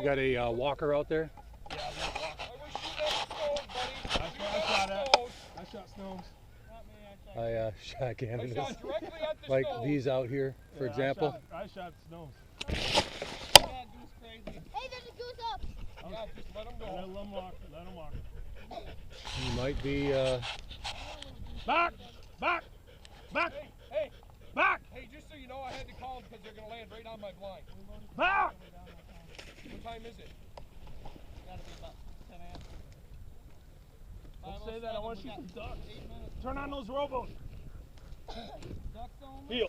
got a walker out there? Yeah, I was shooting at stones, buddy. I shot stones. I shot cannons. I shot directly at the Like stones. these out here, for example. I shot stones. Yeah, goose crazy. Hey, there's a goose up. Yeah, just let him go. Let him walk. Let him walk. You might be, Back! Back! Back! Hey, Back! hey, just so you know, I had to call them because they're going to land right on my blind. Back! What time is it? Gotta be about 10 a.m. Don't say that. I want to shoot some ducks. Turn on those rowboats. Ducks only? Heel.